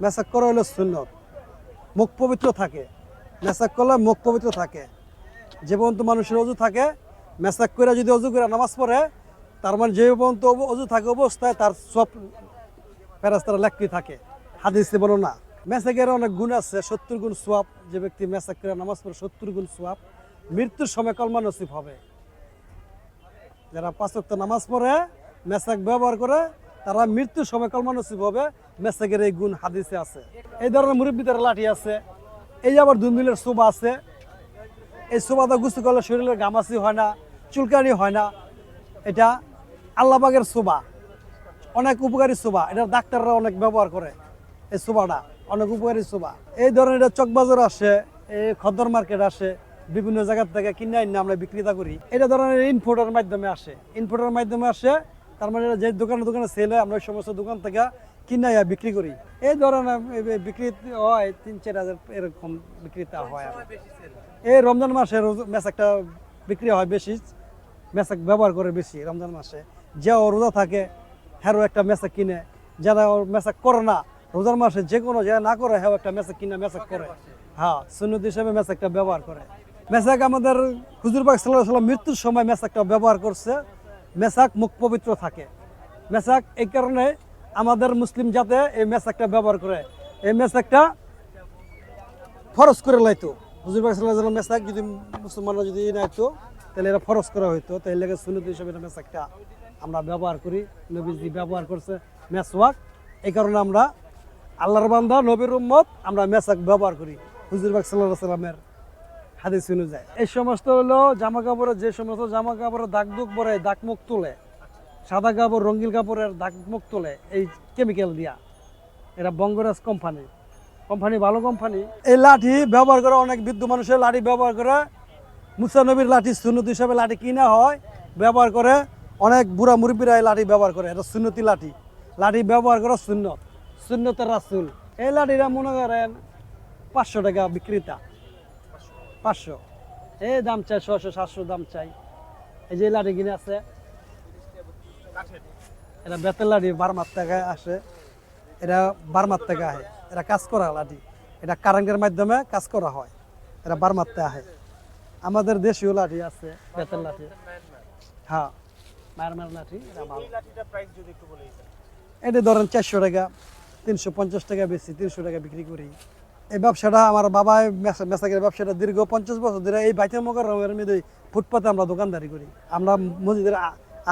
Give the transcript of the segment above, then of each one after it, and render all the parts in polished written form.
মেসাক করা হলো সুন্নত, মুখ পবিত্র থাকে। মেসাক করলে মুখ পবিত্র থাকে। যে পর্যন্ত মানুষের অজু থাকে, মেসাক করে যদি অজু করে নামাজ পড়ে, তার মানে যে পর্যন্ত অজু থাকে অবস্থায় তার সব ফেরেশতারা লেখতে থাকে। হাদিসে বলো না, মেসাকের অনেক গুণ আছে। 70 গুণ সোয়াব। যে ব্যক্তি মেসাক করে নামাজ পড়ে 70 গুণ সোয়াব। মৃত্যুর সময় কলমা নসিব হবে। যারা 5 ওয়াক্ত নামাজ পড়ে মেসাক ব্যবহার করে, তারা মৃত্যুর সময় কলমা নসিব হবে। মেসাকের এই গুণ হাদিসে আছে। এই ধরনের মুরব্বীদের লাঠি আছে। এই যে আবার 2 মিলের সোবা আছে। এই সোবাটা গুছু করলে শরীরের ঘামাচি হয় না, চুলকানি হয় না। এটা আল্লাহ পাকের সোবা, অনেক উপকারী সোবা। এটা ডাক্তাররা অনেক ব্যবহার করে। এই সোবাটা অনেক উপকারী সোবা। এই ধরনের এটা চকবাজার আসে, এই খদ্দর মার্কেট আসে, বিভিন্ন জায়গা থেকে কিনে আইন আমরা বিক্রিতা করি। এটা ধরনের ইনপোর্টের মাধ্যমে আসে। ইনপোর্টের মাধ্যমে আসে, তার মানে যে দোকানে সেল হয়, আমরা ওই সমস্ত দোকান থেকে কিনে বিক্রি করি। এই ধরনের বিক্রি হয় 3-4 হাজার এরকম বিক্রিতা হয়। এই রমজান মাসে মেসাকটা বিক্রি হয় বেশি। মেসাক ব্যবহার করে বেশি রমজান মাসে। যে রোজা থাকে হ্যারও একটা মেসাক কিনে। যারা মেসাক করে না রোজার মাসে, যে কোনো যারা না করে হ্যাঁ একটা মেসাক কিনে মেসাক করে। হ্যাঁ, সুন্নত হিসেবে মেসাকটা ব্যবহার করে। মেসাক আমাদের হুজুর পাক সাল্লাল্লাহু আলাইহি ওয়াসাল্লাম মৃত্যুর সময় মেসাকটা ব্যবহার করছে। মেসাক মুখ পবিত্র থাকে। মেসাক এই কারণে আমাদের মুসলিম জাতে এই মেসাকটা ব্যবহার করে। এই মেসাকটা ফরজ করে লাইতো। হুজুর পাক সাল্লাল্লাহু আলাইহি ওয়াসাল্লাম মেসাক যদি মুসলমানরা যদি নাইতো, তাহলে এটা ফরজ করা হইতো। তাই লেগে সুন্নত হিসেবে মেসাকটা আমরা ব্যবহার করি। নবীজি ব্যবহার করছে মেসওয়াক। এই কারণে আমরা আল্লাহর বান্দা, নবীর উম্মত, আমরা মেসাক ব্যবহার করি হুজুর পাক সাল্লাল্লাহু আলাইহি ওয়াসাল্লামের হাদিস অনুযায়ী। এই সমস্ত হলো জামা কাপড়ে, যে সমস্ত জামা কাপড়ে দাগ দুগ পরে, দাগ মুখ তোলে, সাদা কাপড় রঙিন কাপড়ের দাগ মুখ তোলে এই কেমিক্যাল দিয়া। এরা বঙ্গরাজ কোম্পানি ভালো কোম্পানি। এই লাঠি ব্যবহার করে অনেক বৃদ্ধ মানুষের লাঠি ব্যবহার করে। মুসা নবীর লাঠি সুন্নত হিসাবে লাঠি কিনা হয়, ব্যবহার করে। অনেক বুড়া মুরব্বীরা এই লাঠি ব্যবহার করে। এটা সুন্নতি লাঠি। লাঠি ব্যবহার করে সুন্নতের রাসূল। এই লাঠিটা মনে করেন 500 টাকা বিক্রেতা। 500 এই দাম চাই, 600-700 দাম চাই। এই যে লাঠি কিনে আছে, এটা বেতের লাঠি, বার্মার থেকে আসে। এটা বার্মার থেকে আহে। এটা কাজ করা লাঠি। এটা কারেন্টের মাধ্যমে কাজ করা হয়। এটা বার্মার থেকে আহে। আমাদের দেশীয় লাঠি আছে, বেতের লাঠি। হ্যাঁ, মায়ানমার লাঠি। এটা ধরেন 400 টাকা, 350 টাকা বেশি, 300 টাকা বিক্রি করি। এই ব্যবসাটা আমার বাবা মেসাকের ব্যবসাটা দীর্ঘ 50 বছর ধরে এই বাইতুল মুকাররমের মধ্যে ফুটপাতে আমরা দোকানদারি করি। আমরা মসজিদের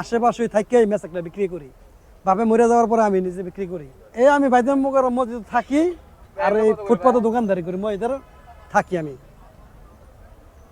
আশেপাশে থাকি এই মেসাকটা বিক্রি করি। বাপে মরে যাওয়ার পরে আমি নিজে বিক্রি করি। এই আমি বাইতুল মুকাররম মসজিদে থাকি আর এই ফুটপাতে দোকানদারি করি, মসজিদের থাকি আমি।